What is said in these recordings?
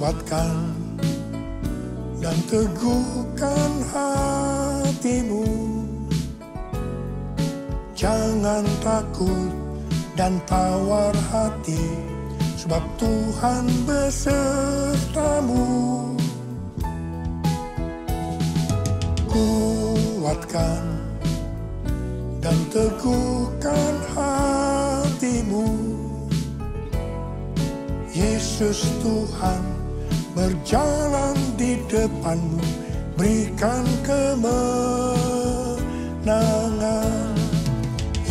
Kuatkan dan teguhkan hatimu. Jangan takut dan tawar hati, sebab Tuhan besertamu. Kuatkan dan teguhkan hatimu. Yesus Tuhan berjalan di depanmu, berikan kemenangan.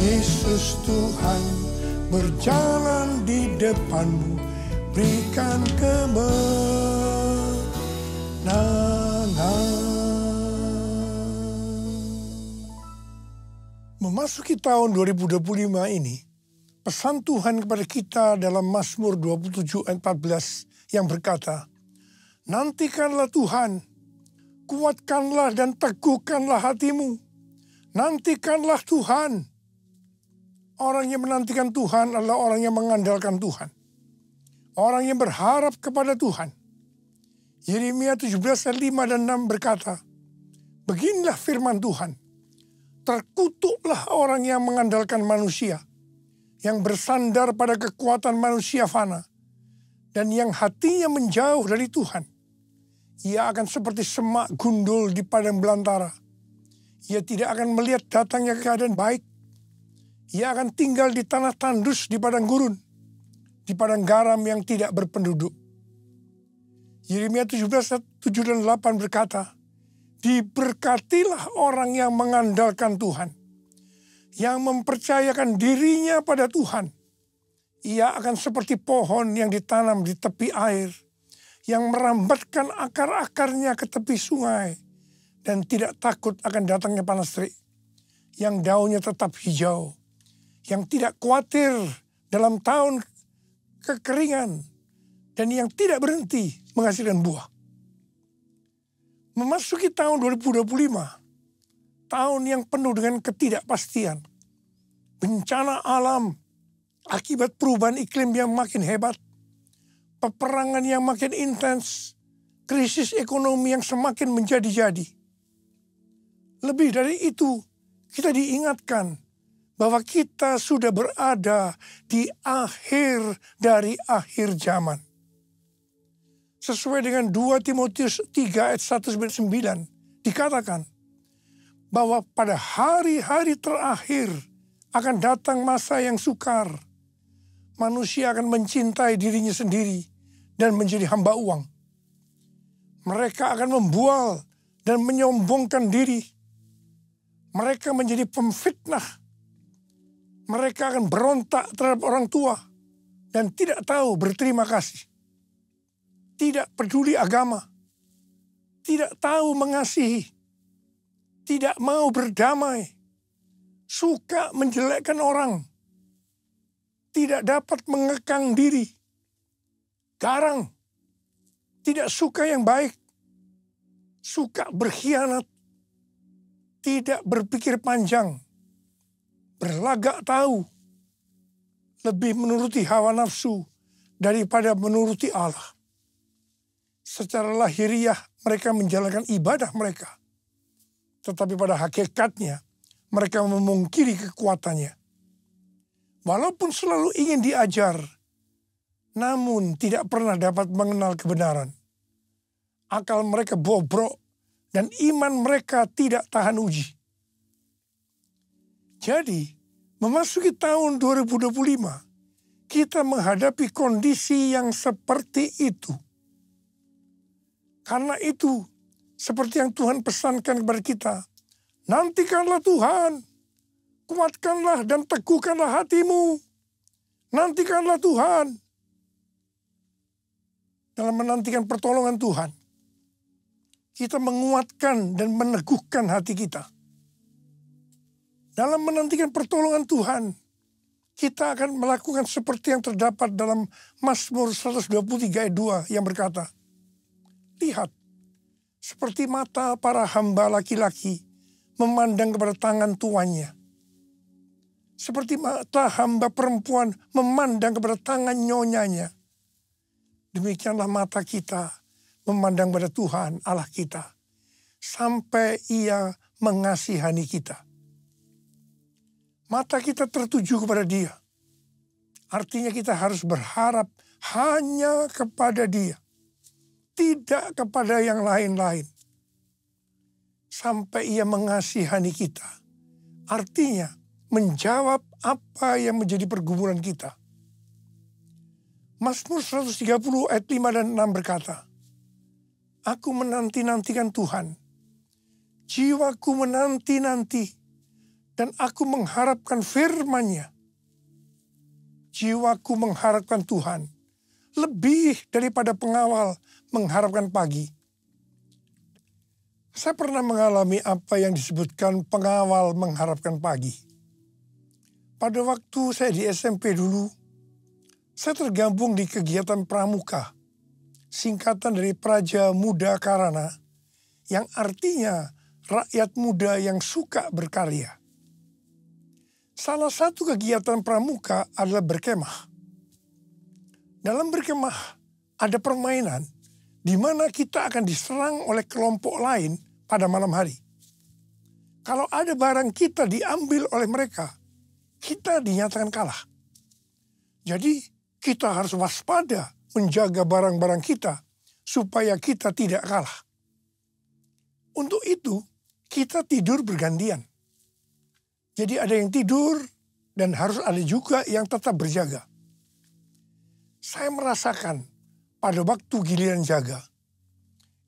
Yesus Tuhan berjalan di depanmu, berikan kemenangan. Memasuki tahun 2025 ini, pesan Tuhan kepada kita dalam Mazmur 27 ayat 14 yang berkata, nantikanlah Tuhan, kuatkanlah dan teguhkanlah hatimu. Nantikanlah Tuhan. Orang yang menantikan Tuhan adalah orang yang mengandalkan Tuhan. Orang yang berharap kepada Tuhan. Yeremia 17 ayat 5 dan 6 berkata, beginilah firman Tuhan, terkutuklah orang yang mengandalkan manusia, yang bersandar pada kekuatan manusia fana, dan yang hatinya menjauh dari Tuhan. Ia akan seperti semak gundul di padang belantara. Ia tidak akan melihat datangnya keadaan baik. Ia akan tinggal di tanah tandus di padang gurun, di padang garam yang tidak berpenduduk. Yeremia 17 ayat 7 dan 8 berkata, diberkatilah orang yang mengandalkan Tuhan, yang mempercayakan dirinya pada Tuhan. Ia akan seperti pohon yang ditanam di tepi air, yang merambatkan akar-akarnya ke tepi sungai, dan tidak takut akan datangnya panas terik, yang daunnya tetap hijau, yang tidak khawatir dalam tahun kekeringan, dan yang tidak berhenti menghasilkan buah. Memasuki tahun 2025, tahun yang penuh dengan ketidakpastian, bencana alam, akibat perubahan iklim yang makin hebat, peperangan yang makin intens, krisis ekonomi yang semakin menjadi-jadi. Lebih dari itu, kita diingatkan bahwa kita sudah berada di akhir dari akhir zaman. Sesuai dengan 2 Timotius 3 ayat 1-9 dikatakan bahwa pada hari-hari terakhir akan datang masa yang sukar. Manusia akan mencintai dirinya sendiri dan menjadi hamba uang. Mereka akan membual dan menyombongkan diri. Mereka menjadi pemfitnah. Mereka akan berontak terhadap orang tua dan tidak tahu berterima kasih. Tidak peduli agama, tidak tahu mengasihi, tidak mau berdamai, suka menjelekkan orang, tidak dapat mengekang diri, garang, tidak suka yang baik, suka berkhianat, tidak berpikir panjang, berlagak tahu, lebih menuruti hawa nafsu daripada menuruti Allah. Secara lahiriah mereka menjalankan ibadah mereka. Tetapi pada hakikatnya mereka memungkiri kekuatannya. Walaupun selalu ingin diajar, namun tidak pernah dapat mengenal kebenaran. Akal mereka bobrok dan iman mereka tidak tahan uji. Jadi, memasuki tahun 2025, kita menghadapi kondisi yang seperti itu. Karena itu, seperti yang Tuhan pesankan kepada kita, nantikanlah Tuhan, kuatkanlah dan teguhkanlah hatimu. Nantikanlah Tuhan. Dalam menantikan pertolongan Tuhan, kita menguatkan dan meneguhkan hati kita. Dalam menantikan pertolongan Tuhan, kita akan melakukan seperti yang terdapat dalam Mazmur 123 ayat 2 yang berkata, lihat, seperti mata para hamba laki-laki memandang kepada tangan tuannya. Seperti mata hamba perempuan memandang kepada tangan nyonyanya. demikianlah mata kita memandang pada Tuhan Allah kita, sampai Ia mengasihani kita. Mata kita tertuju kepada Dia. Artinya kita harus berharap hanya kepada Dia, tidak kepada yang lain-lain. Sampai Ia mengasihani kita. Artinya menjawab apa yang menjadi pergumulan kita. Mazmur 130 ayat 5 dan 6 berkata, "Aku menanti-nantikan Tuhan. Jiwaku menanti-nanti dan aku mengharapkan firman-Nya." Jiwaku mengharapkan Tuhan lebih daripada pengawal mengharapkan pagi. Saya pernah mengalami apa yang disebutkan pengawal mengharapkan pagi. Pada waktu saya di SMP dulu, saya tergabung di kegiatan pramuka, singkatan dari Praja Muda Karana, yang artinya rakyat muda yang suka berkarya. Salah satu kegiatan pramuka adalah berkemah. Dalam berkemah ada permainan di mana kita akan diserang oleh kelompok lain pada malam hari. Kalau ada barang kita diambil oleh mereka, kita dinyatakan kalah. Jadi kita harus waspada menjaga barang-barang kita supaya kita tidak kalah. Untuk itu kita tidur bergantian. Jadi ada yang tidur dan harus ada juga yang tetap berjaga. Saya merasakan pada waktu giliran jaga,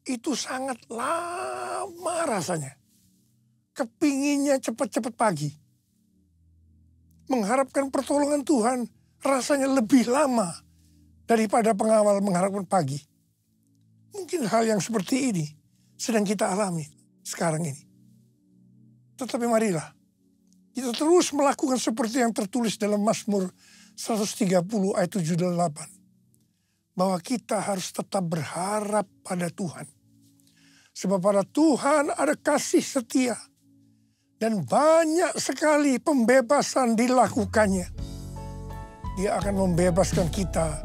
itu sangat lama rasanya. Kepinginnya cepat-cepat pagi. Mengharapkan pertolongan Tuhan rasanya lebih lama daripada pengawal mengharapkan pagi. Mungkin hal yang seperti ini sedang kita alami sekarang ini. Tetapi marilah kita terus melakukan seperti yang tertulis dalam Mazmur 130 ayat 7 dan 8. Bahwa kita harus tetap berharap pada Tuhan. Sebab pada Tuhan ada kasih setia. Dan banyak sekali pembebasan dilakukannya. Dia akan membebaskan kita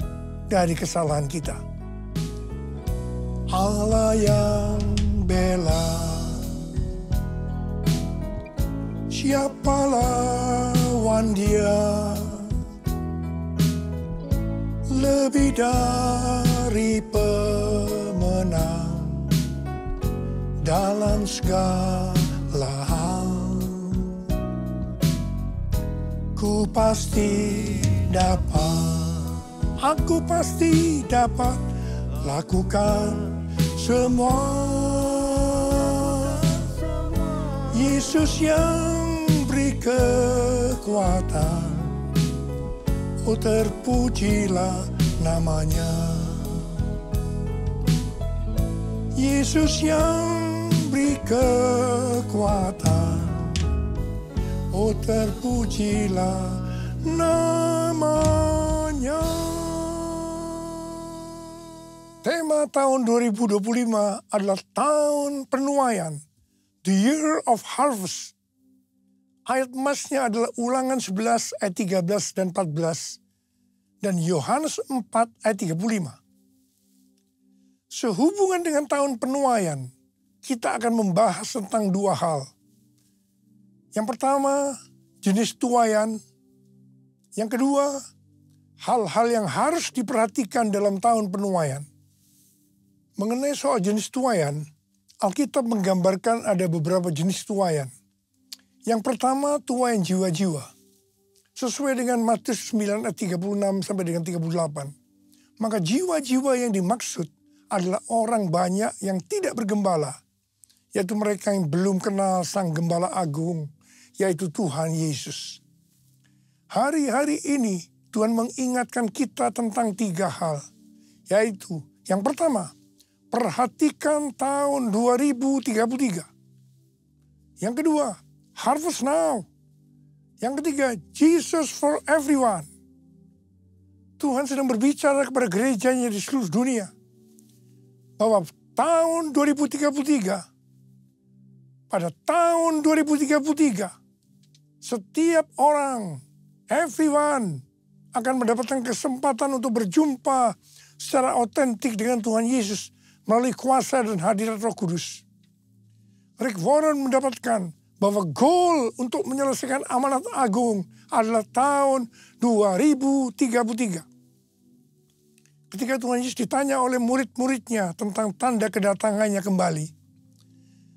dari kesalahan kita. Allah yang bela, siapa lawan Dia? Lebih dari pemenang dalam segala hal. Ku pasti dapat, aku pasti dapat lakukan semua. Yesus yang beri kekuatan, oh terpujilah namanya. Yesus yang beri kekuatan, oh terpujilah namanya. Tema tahun 2025 adalah tahun penuaian, the year of harvest. Ayat emasnya adalah Ulangan 11 ayat 13 dan 14 dan Yohanes 4 ayat 35. Sehubungan dengan tahun penuaian, kita akan membahas tentang dua hal. Yang pertama, jenis tuaian. Yang kedua, hal-hal yang harus diperhatikan dalam tahun penuaian. Mengenai soal jenis tuaian, Alkitab menggambarkan ada beberapa jenis tuaian. Yang pertama, tuaian jiwa-jiwa. Sesuai dengan Matius 9 ayat 36 sampai dengan 38. Maka jiwa-jiwa yang dimaksud adalah orang banyak yang tidak bergembala. Yaitu mereka yang belum kenal Sang Gembala Agung, yaitu Tuhan Yesus. Hari-hari ini Tuhan mengingatkan kita tentang tiga hal. Yaitu yang pertama, perhatikan tahun 2033. Yang kedua, harvest now. Yang ketiga, Jesus for everyone. Tuhan sedang berbicara kepada gerejanya di seluruh dunia. Bahwa tahun 2033, pada tahun 2033, setiap orang, everyone, akan mendapatkan kesempatan untuk berjumpa secara otentik dengan Tuhan Yesus melalui kuasa dan hadirat Roh Kudus. Rick Warren mendapatkan bahwa goal untuk menyelesaikan amanat agung adalah tahun 2033. Ketika Tuhan Yesus ditanya oleh murid-muridnya tentang tanda kedatangannya kembali,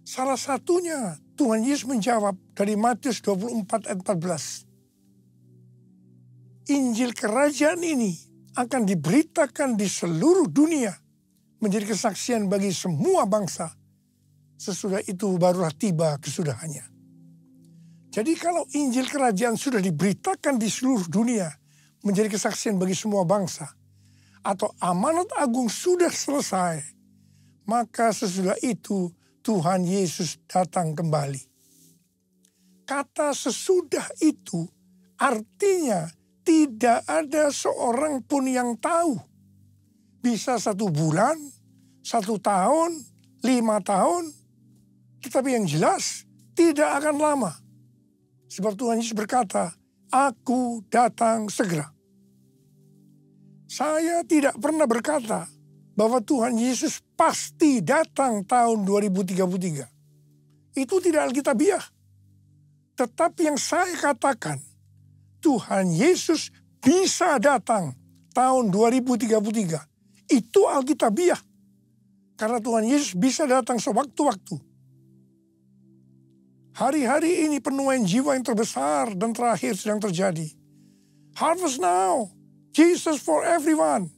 salah satunya Tuhan Yesus menjawab dari Matius 24 ayat 14. Injil kerajaan ini akan diberitakan di seluruh dunia menjadi kesaksian bagi semua bangsa. Sesudah itu barulah tiba kesudahannya. Jadi kalau Injil kerajaan sudah diberitakan di seluruh dunia menjadi kesaksian bagi semua bangsa, atau amanat agung sudah selesai, maka sesudah itu Tuhan Yesus datang kembali. Kata sesudah itu artinya tidak ada seorang pun yang tahu. Bisa 1 bulan, 1 tahun, 5 tahun. Tetapi yang jelas tidak akan lama. Sebab Tuhan Yesus berkata, aku datang segera. Saya tidak pernah berkata bahwa Tuhan Yesus pasti datang tahun 2033. Itu tidak alkitabiah. Tetapi yang saya katakan, Tuhan Yesus bisa datang tahun 2033. Itu alkitabiah. Karena Tuhan Yesus bisa datang sewaktu-waktu. Hari-hari ini penuaian jiwa yang terbesar dan terakhir sedang terjadi. Harvest now, Jesus for everyone.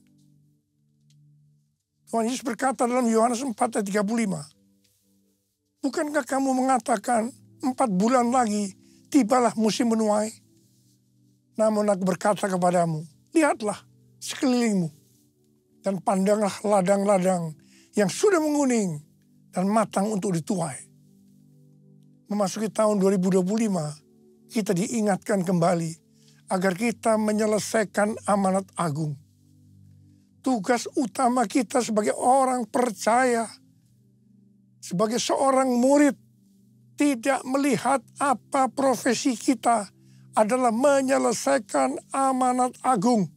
Tuhan Yesus berkata dalam Yohanes 4 ayat 35. Bukankah kamu mengatakan 4 bulan lagi tibalah musim menuai? Namun aku berkata kepadamu, lihatlah sekelilingmu dan pandanglah ladang-ladang yang sudah menguning dan matang untuk dituai. Memasuki tahun 2025, kita diingatkan kembali agar kita menyelesaikan amanat agung. Tugas utama kita sebagai orang percaya, sebagai seorang murid, tidak melihat apa profesi kita adalah menyelesaikan amanat agung.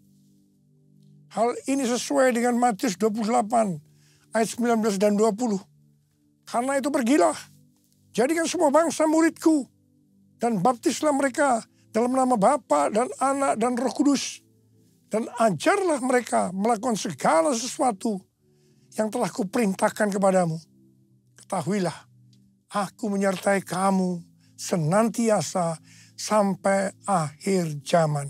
Hal ini sesuai dengan Matius 28 ayat 19 dan 20. Karena itu pergilah, jadikan semua bangsa muridku, dan baptislah mereka dalam nama Bapa dan Anak dan Roh Kudus. Dan ajarlah mereka melakukan segala sesuatu yang telah kuperintahkan kepadamu. Ketahuilah, aku menyertai kamu senantiasa sampai akhir zaman.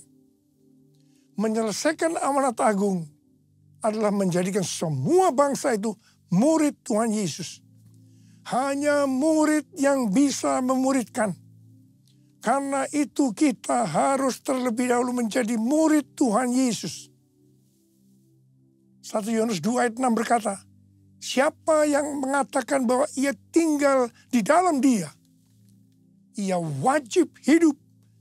Menyelesaikan amanat agung adalah menjadikan semua bangsa itu murid Tuhan Yesus. Hanya murid yang bisa memuridkan. Karena itu kita harus terlebih dahulu menjadi murid Tuhan Yesus. 1 Yohanes 2 ayat 6 berkata, siapa yang mengatakan bahwa ia tinggal di dalam dia, ia wajib hidup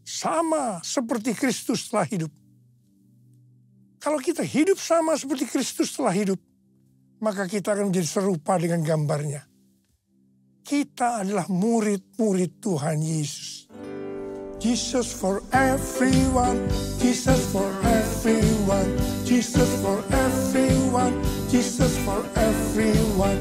sama seperti Kristus telah hidup. Kalau kita hidup sama seperti Kristus telah hidup, maka kita akan menjadi serupa dengan gambarnya. Kita adalah murid-murid Tuhan Yesus. Jesus for everyone, Jesus for everyone, Jesus for everyone, Jesus for everyone,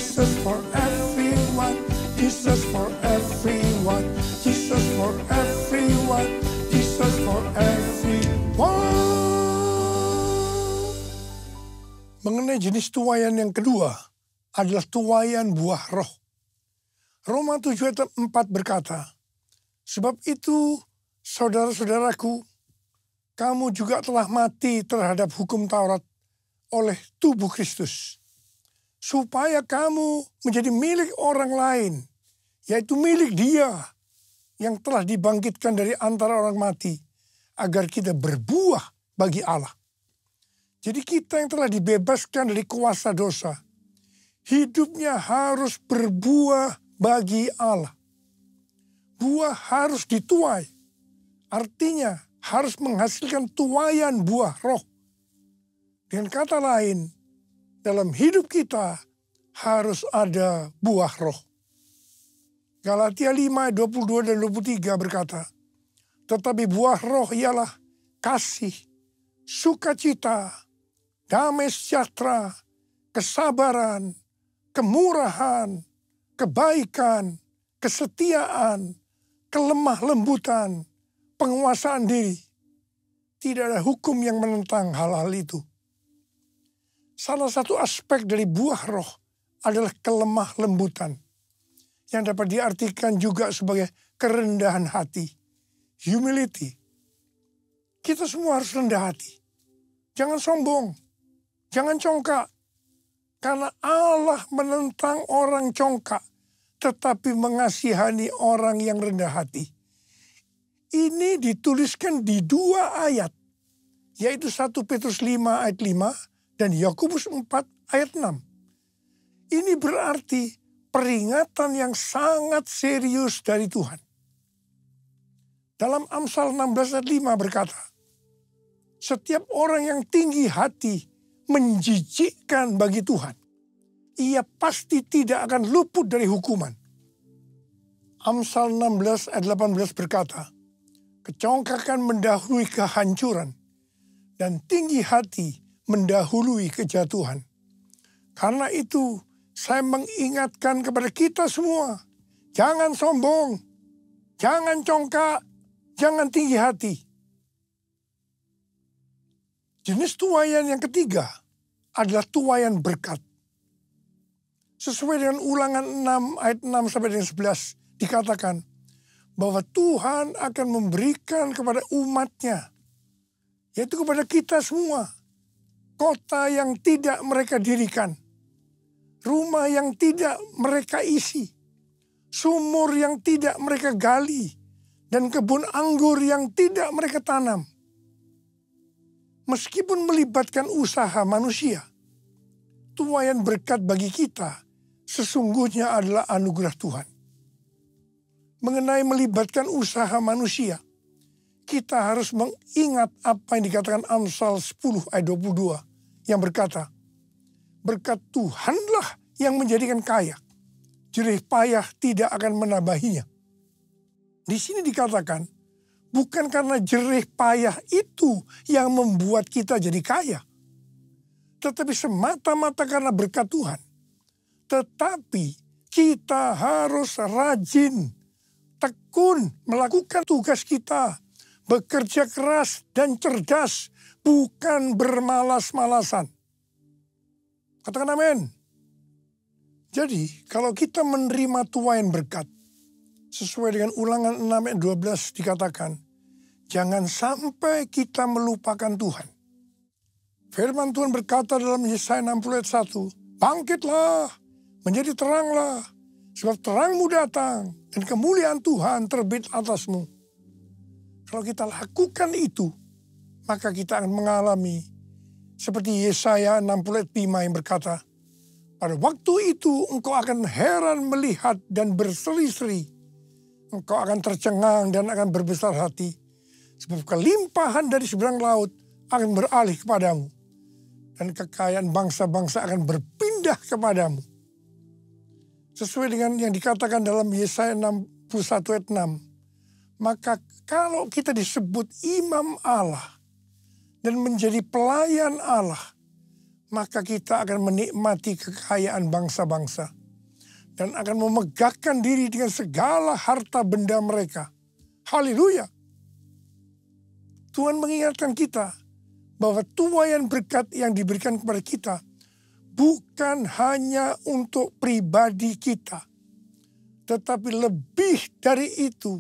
Jesus for everyone, Jesus for everyone, Jesus for everyone, Jesus for everyone. Mengenai jenis tuaian yang kedua adalah tuaian buah roh. Roma 7 ayat 4 berkata, sebab itu, saudara-saudaraku, kamu juga telah mati terhadap hukum Taurat oleh tubuh Kristus, supaya kamu menjadi milik orang lain, yaitu milik Dia yang telah dibangkitkan dari antara orang mati, agar kita berbuah bagi Allah. Jadi kita yang telah dibebaskan dari kuasa dosa, hidupnya harus berbuah bagi Allah. Buah harus dituai. Artinya harus menghasilkan tuaian buah roh. Dengan kata lain, dalam hidup kita harus ada buah roh. Galatia 5, 22 dan 23 berkata, tetapi buah roh ialah kasih, sukacita, damai sejahtera, kesabaran, kemurahan, kebaikan, kesetiaan, kelemah lembutan, penguasaan diri. Tidak ada hukum yang menentang hal-hal itu. Salah satu aspek dari buah roh adalah kelemah lembutan, yang dapat diartikan juga sebagai kerendahan hati, humility. Kita semua harus rendah hati. Jangan sombong, jangan congkak. Karena Allah menentang orang congkak, tetapi mengasihani orang yang rendah hati. Ini dituliskan di 2 ayat, yaitu 1 Petrus 5 ayat 5 dan Yakobus 4 ayat 6. Ini berarti peringatan yang sangat serius dari Tuhan. Dalam Amsal 16 ayat 5 berkata, setiap orang yang tinggi hati menjijikkan bagi Tuhan, ia pasti tidak akan luput dari hukuman. Amsal 16 ayat 18 berkata, kecongkakan mendahului kehancuran dan tinggi hati mendahului kejatuhan. Karena itu saya mengingatkan kepada kita semua, jangan sombong, jangan congkak, jangan tinggi hati. Jenis tuaian yang ketiga adalah tuaian berkat. Sesuai dengan Ulangan 6 ayat 6 sampai dengan 11 dikatakan bahwa Tuhan akan memberikan kepada umatnya, yaitu kepada kita semua, kota yang tidak mereka dirikan, rumah yang tidak mereka isi, sumur yang tidak mereka gali, dan kebun anggur yang tidak mereka tanam. Meskipun melibatkan usaha manusia, tuaian berkat bagi kita sesungguhnya adalah anugerah Tuhan. Mengenai melibatkan usaha manusia, kita harus mengingat apa yang dikatakan Amsal 10 ayat 22 yang berkata, berkat Tuhanlah yang menjadikan kaya, jerih payah tidak akan menambahinya. Di sini dikatakan, bukan karena jerih payah itu yang membuat kita jadi kaya, tetapi semata-mata karena berkat Tuhan. Tetapi kita harus rajin, tekun melakukan tugas kita, bekerja keras dan cerdas, bukan bermalas-malasan. Katakan amin. Jadi kalau kita menerima tuaian berkat, sesuai dengan Ulangan 6 ayat 12 dikatakan, jangan sampai kita melupakan Tuhan. Firman Tuhan berkata dalam Yesaya 60 ayat 1, bangkitlah, menjadi teranglah, sebab terangmu datang dan kemuliaan Tuhan terbit atasmu. Kalau kita lakukan itu, maka kita akan mengalami seperti Yesaya 60 ayat 5 yang berkata, pada waktu itu engkau akan heran melihat dan berseri-seri. Engkau akan tercengang dan akan berbesar hati. Sebab kelimpahan dari seberang laut akan beralih kepadamu. Dan kekayaan bangsa-bangsa akan berpindah kepadamu. Sesuai dengan yang dikatakan dalam Yesaya 61 ayat 6. Maka kalau kita disebut imam Allah dan menjadi pelayan Allah, maka kita akan menikmati kekayaan bangsa-bangsa. Dan akan memegahkan diri dengan segala harta benda mereka. Haleluya. Tuhan mengingatkan kita bahwa tuaian berkat yang diberikan kepada kita bukan hanya untuk pribadi kita, tetapi lebih dari itu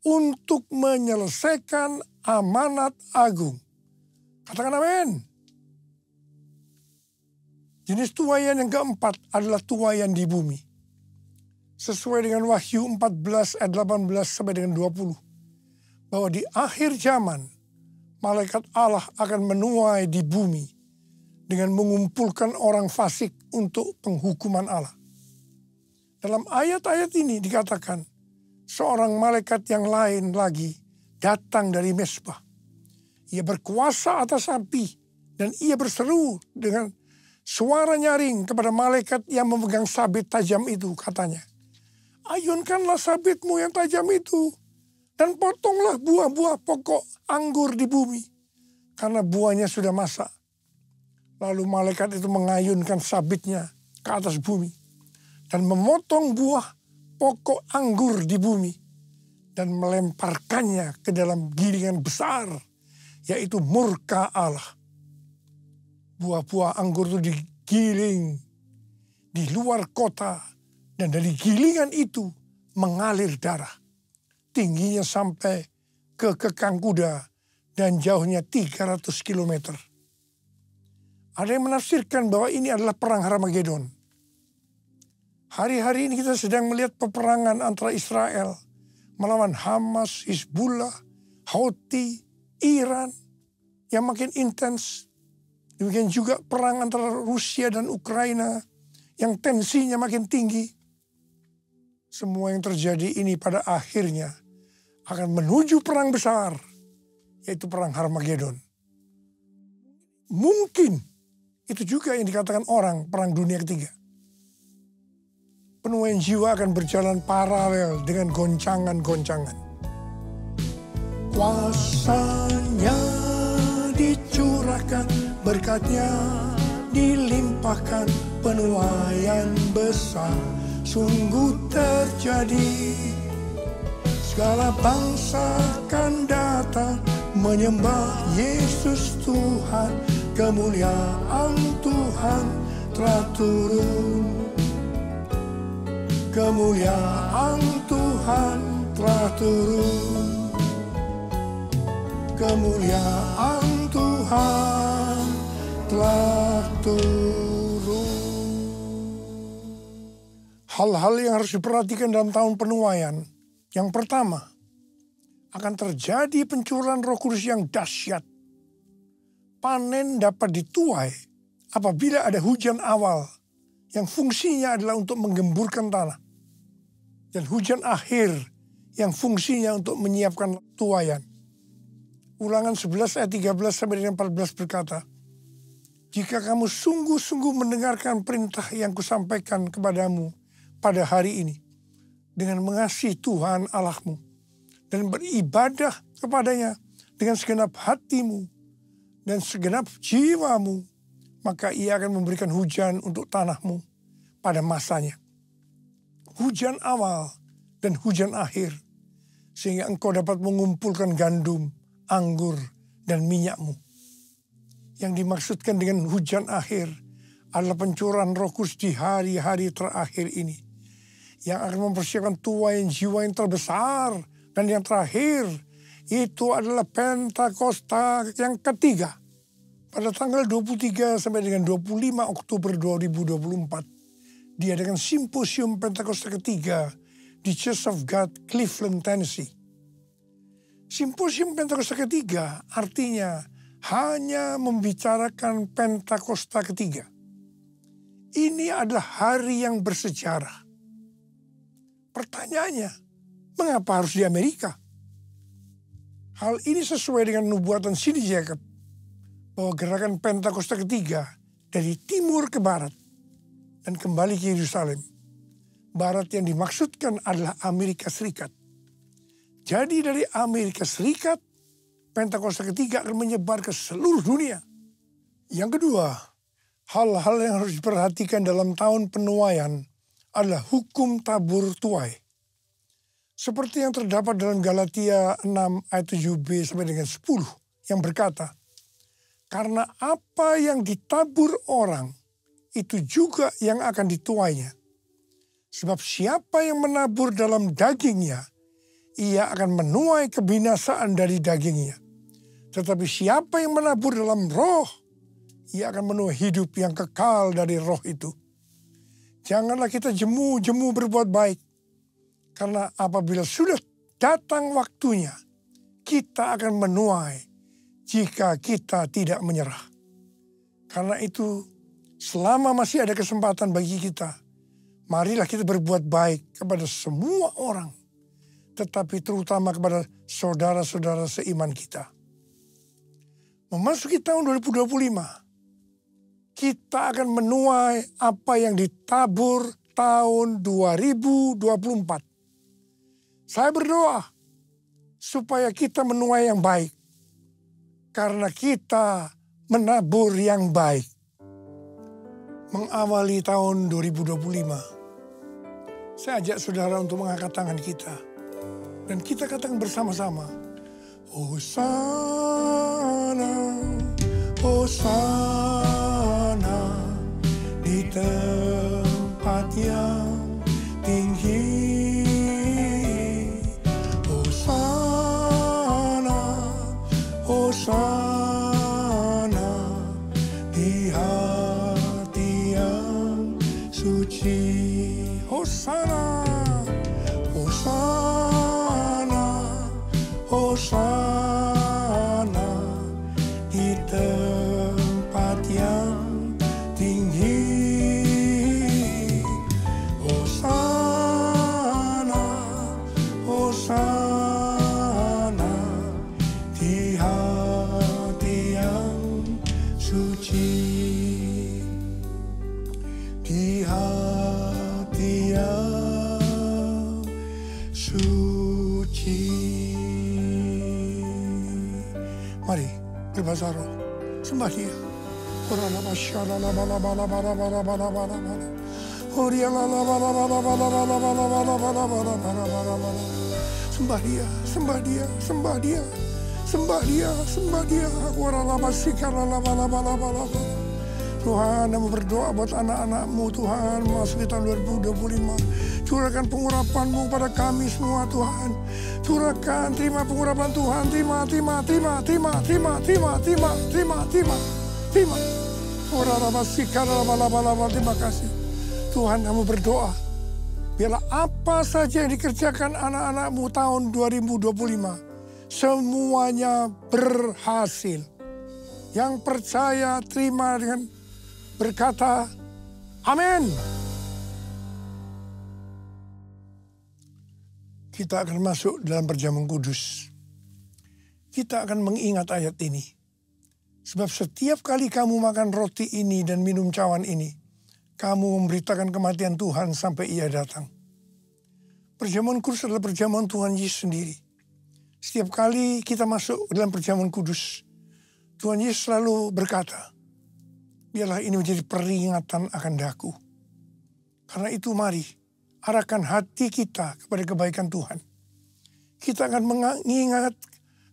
untuk menyelesaikan amanat agung. Katakan amin. Jenis tuaian yang keempat adalah tuaian di bumi. Sesuai dengan Wahyu 14 ayat 18 sampai dengan 20. Bahwa di akhir zaman, malaikat Allah akan menuai di bumi dengan mengumpulkan orang fasik untuk penghukuman Allah. Dalam ayat-ayat ini dikatakan, seorang malaikat yang lain lagi datang dari Mesbah. Ia berkuasa atas api dan ia berseru dengan suara nyaring kepada malaikat yang memegang sabit tajam itu, katanya, ayunkanlah sabitmu yang tajam itu dan potonglah buah-buah pokok anggur di bumi, karena buahnya sudah masak. Lalu malaikat itu mengayunkan sabitnya ke atas bumi dan memotong buah pokok anggur di bumi dan melemparkannya ke dalam gilingan besar, yaitu murka Allah. Buah-buah anggur itu digiling di luar kota, dan dari gilingan itu mengalir darah. Tingginya sampai ke kekang kuda dan jauhnya 300 kilometer. Ada yang menafsirkan bahwa ini adalah perang Harmagedon. Hari-hari ini kita sedang melihat peperangan antara Israel melawan Hamas, Hizbullah, Houthi, Iran yang makin intens. Demikian juga perang antara Rusia dan Ukraina yang tensinya makin tinggi. Semua yang terjadi ini pada akhirnya akan menuju perang besar, yaitu perang Harmagedon. Mungkin itu juga yang dikatakan orang perang dunia ketiga. Penuaian jiwa akan berjalan paralel dengan goncangan-goncangan. Kuasanya dicurahkan, berkatnya dilimpahkan, penuaian besar sungguh terjadi. Segala bangsa akan datang menyembah Yesus Tuhan, kemuliaan Tuhan telah turun. Kemuliaan Tuhan telah turun. Kemuliaan Tuhan telah turun. Hal-hal yang harus diperhatikan dalam tahun penuaian. Yang pertama, akan terjadi pencurahan Roh Kudus yang dahsyat. Panen dapat dituai apabila ada hujan awal yang fungsinya adalah untuk menggemburkan tanah. Dan hujan akhir yang fungsinya untuk menyiapkan tuaian. Ulangan 11 ayat 13 sampai dengan 14 berkata, jika kamu sungguh-sungguh mendengarkan perintah yang kusampaikan kepadamu pada hari ini, dengan mengasihi Tuhan Allahmu, dan beribadah kepadanya dengan segenap hatimu dan segenap jiwamu, maka ia akan memberikan hujan untuk tanahmu pada masanya. Hujan awal dan hujan akhir, sehingga engkau dapat mengumpulkan gandum, anggur, dan minyakmu. Yang dimaksudkan dengan hujan akhir adalah pencurahan Roh Kudus di hari-hari terakhir ini, yang akan mempersiapkan tuaian jiwa yang terbesar. Dan yang terakhir, itu adalah Pentakosta yang ketiga. Pada tanggal 23 sampai dengan 25 Oktober 2024, diadakan simposium Pentakosta ketiga di Church of God, Cleveland, Tennessee. Simposium Pentakosta ketiga artinya hanya membicarakan Pentakosta ketiga. Ini adalah hari yang bersejarah. Pertanyaannya, mengapa harus di Amerika? Hal ini sesuai dengan nubuatan Sidney Jacob bahwa gerakan Pentakosta ketiga dari timur ke barat dan kembali ke Yerusalem. Barat yang dimaksudkan adalah Amerika Serikat. Jadi dari Amerika Serikat, Pentakosta ketiga akan menyebar ke seluruh dunia. Yang kedua, hal-hal yang harus diperhatikan dalam tahun penuaian adalah hukum tabur tuai. Seperti yang terdapat dalam Galatia 6 ayat 7b sampai dengan 10 yang berkata, karena apa yang ditabur orang, itu juga yang akan dituainya. Sebab siapa yang menabur dalam dagingnya, ia akan menuai kebinasaan dari dagingnya. Tetapi siapa yang menabur dalam roh, ia akan menuai hidup yang kekal dari roh itu. Janganlah kita jemu-jemu berbuat baik. Karena apabila sudah datang waktunya, kita akan menuai jika kita tidak menyerah. Karena itu, selama masih ada kesempatan bagi kita, marilah kita berbuat baik kepada semua orang, tetapi terutama kepada saudara-saudara seiman kita. Memasuki tahun 2025, kita akan menuai apa yang ditabur tahun 2024. Saya berdoa supaya kita menuai yang baik, karena kita menabur yang baik. mengawali tahun 2025, saya ajak saudara untuk mengangkat tangan kita. Dan kita katakan bersama-sama, Hosana, Hosana di tempat yang tinggi. Hosana, Hosana di hati yang suci. Hosana, Hosana, Hosana di tempat yang tinggi. Hosana, Hosana di hati yang suci. Di hati yang suci. Mari berbahasa roh, sembah Dia. Sembah Dia, sembah Dia, sembah Dia, sembah Dia, sembah Dia. Tuhan, kami berdoa buat anak-anak-Mu Tuhan, memasuki tahun 2025. Curahkan pengurapan-Mu pada kami semua Tuhan. Curahkan, terima pengurapan Tuhan, terima. Terima kasih. Tuhan, kami berdoa, biarlah apa saja yang dikerjakan anak-anak-Mu tahun 2025, semuanya berhasil. Yang percaya, terima dengan berkata, amin. Kita akan masuk dalam perjamuan kudus. Kita akan mengingat ayat ini. Sebab setiap kali kamu makan roti ini dan minum cawan ini, kamu memberitakan kematian Tuhan sampai Ia datang. Perjamuan kudus adalah perjamuan Tuhan Yesus sendiri. Setiap kali kita masuk dalam perjamuan kudus, Tuhan Yesus selalu berkata, biarlah ini menjadi peringatan akan daku. Karena itu mari, arahkan hati kita kepada kebaikan Tuhan. Kita akan mengingat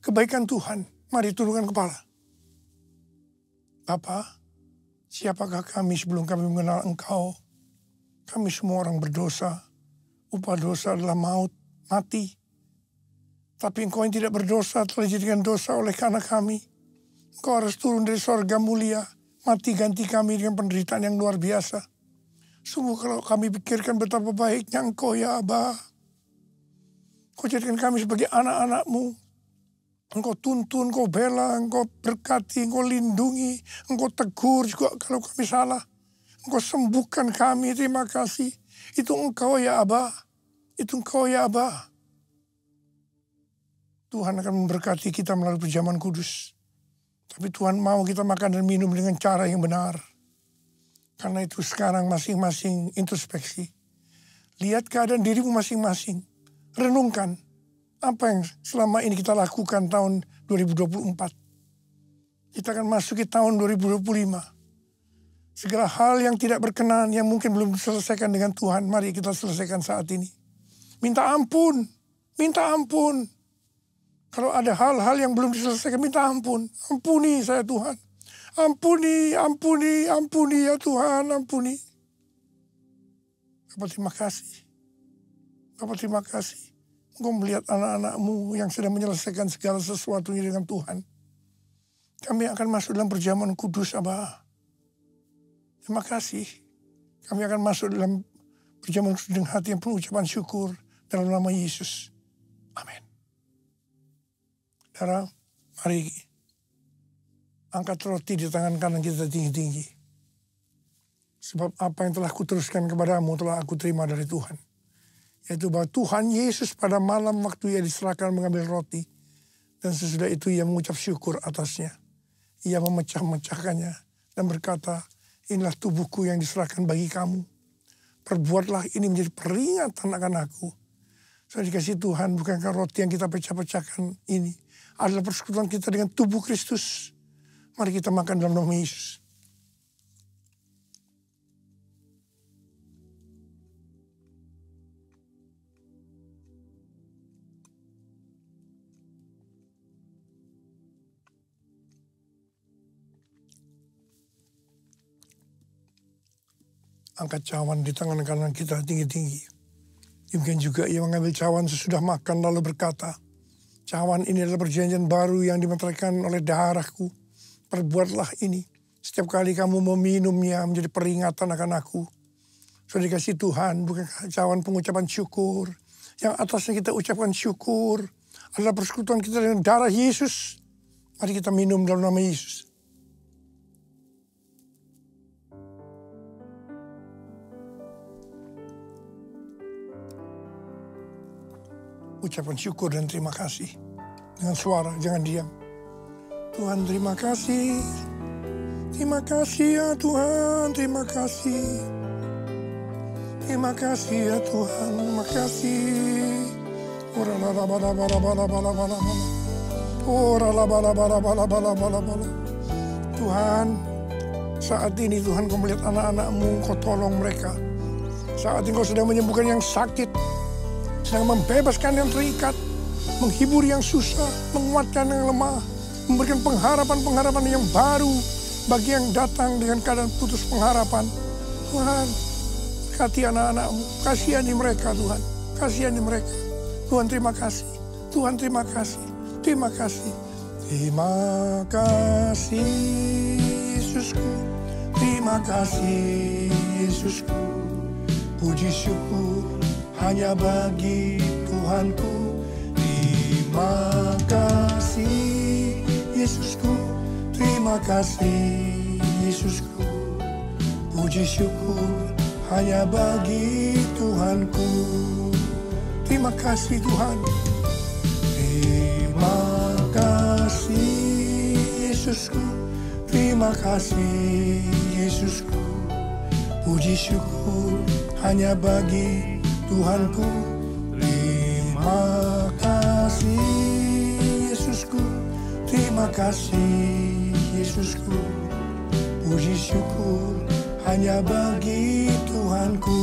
kebaikan Tuhan. Mari tundukkan kepala. Bapa, siapakah kami sebelum kami mengenal Engkau? Kami semua orang berdosa. Upah dosa adalah maut, mati. Tapi Engkau yang tidak berdosa telah dijadikan dosa oleh karena kami. Engkau harus turun dari sorga mulia, mati ganti kami dengan penderitaan yang luar biasa. Sungguh kalau kami pikirkan betapa baiknya Engkau ya Aba. Engkau jadikan kami sebagai anak-anak-Mu. Engkau tuntun, Engkau bela, Engkau berkati, Engkau lindungi, Engkau tegur juga kalau kami salah. Engkau sembuhkan kami, terima kasih. Itu Engkau ya Aba. Itu Engkau ya Aba. Tuhan akan memberkati kita melalui perjamuan kudus. Tapi Tuhan mau kita makan dan minum dengan cara yang benar. Karena itu sekarang masing-masing introspeksi. Lihat keadaan dirimu masing-masing. Renungkan apa yang selama ini kita lakukan tahun 2024. Kita akan masuki tahun 2025. Segala hal yang tidak berkenan, yang mungkin belum diselesaikan dengan Tuhan, mari kita selesaikan saat ini. Minta ampun, minta ampun. Kalau ada hal-hal yang belum diselesaikan, minta ampun. Ampuni saya Tuhan. Ampuni, ampuni, ampuni ya Tuhan, ampuni. Bapak terima kasih. Bapak terima kasih. Engkau melihat anak-anak-Mu yang sedang menyelesaikan segala sesuatunya dengan Tuhan. Kami akan masuk dalam perjamuan kudus, Abah. Terima kasih. Kami akan masuk dalam perjamuan kudus dengan hati yang penuh ucapan syukur dalam nama Yesus. Amin. Saudara, mari angkat roti di tangan kanan kita tinggi-tinggi. Sebab apa yang telah kuteruskan kepadamu telah aku terima dari Tuhan. Yaitu bahwa Tuhan Yesus pada malam waktu Ia diserahkan mengambil roti. Dan sesudah itu Ia mengucap syukur atasnya. Ia memecah-mecahkannya dan berkata, inilah tubuhku yang diserahkan bagi kamu. Perbuatlah ini menjadi peringatan akan aku. Saya dikasih Tuhan, bukankah roti yang kita pecah-pecahkan ini adalah persekutuan kita dengan tubuh Kristus. Mari kita makan dalam nama Yesus. angkat cawan di tangan kanan kita tinggi-tinggi. Mungkin juga ia mengambil cawan sesudah makan lalu berkata, cawan ini adalah perjanjian baru yang dimeteraikan oleh darahku. Perbuatlah ini. Setiap kali kamu meminumnya menjadi peringatan akan aku. Sudah dikasih Tuhan, bukan cawan pengucapan syukur. Yang atasnya kita ucapkan syukur adalah persekutuan kita dengan darah Yesus. Mari kita minum dalam nama Yesus. Ucapan syukur dan terima kasih. Dengan suara, jangan diam. Tuhan terima kasih. Terima kasih ya Tuhan, terima kasih. Terima kasih ya Tuhan, terima kasih. Tuhan, saat ini Tuhan kau melihat anak-anak-Mu, kau tolong mereka. Saat ini kau sedang menyembuhkan yang sakit, sedang membebaskan yang terikat, menghibur yang susah, menguatkan yang lemah, memberikan pengharapan-pengharapan yang baru bagi yang datang dengan keadaan putus pengharapan. Tuhan, berkati anak-anak-Mu, kasihani mereka Tuhan, kasihani mereka. Tuhan terima kasih, Tuhan terima kasih, terima kasih. Terima kasih Yesusku, terima kasih Yesusku. Puji syukur hanya bagi Tuhanku. Terima kasih Yesusku, terima kasih Yesusku. Puji syukur hanya bagi Tuhanku. Terima kasih Tuhan. Terima kasih Yesusku, terima kasih Yesusku. Puji syukur hanya bagi Tuhanku. Terima kasih Yesusku, terima kasih Yesusku. Puji syukur hanya bagi Tuhanku.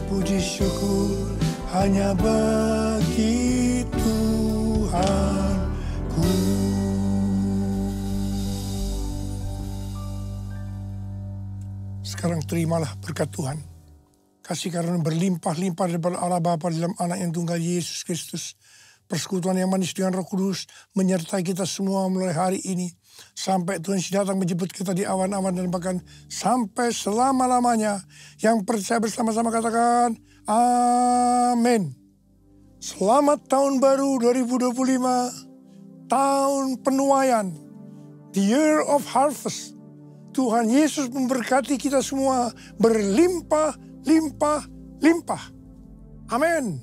Puji syukur hanya bagi Tuhanku. Sekarang terimalah berkat Tuhan. Kasih karunia berlimpah-limpah daripada Allah Bapa dalam anak yang tunggal Yesus Kristus. Persekutuan yang manis dengan Roh Kudus menyertai kita semua mulai hari ini. Sampai Tuhan datang menjemput kita di awan-awan dan bahkan sampai selama-lamanya. Yang percaya bersama-sama katakan, amin. Selamat tahun baru 2025. Tahun penuaian. The year of harvest. Tuhan Yesus memberkati kita semua berlimpah, limpah, limpah. Amin.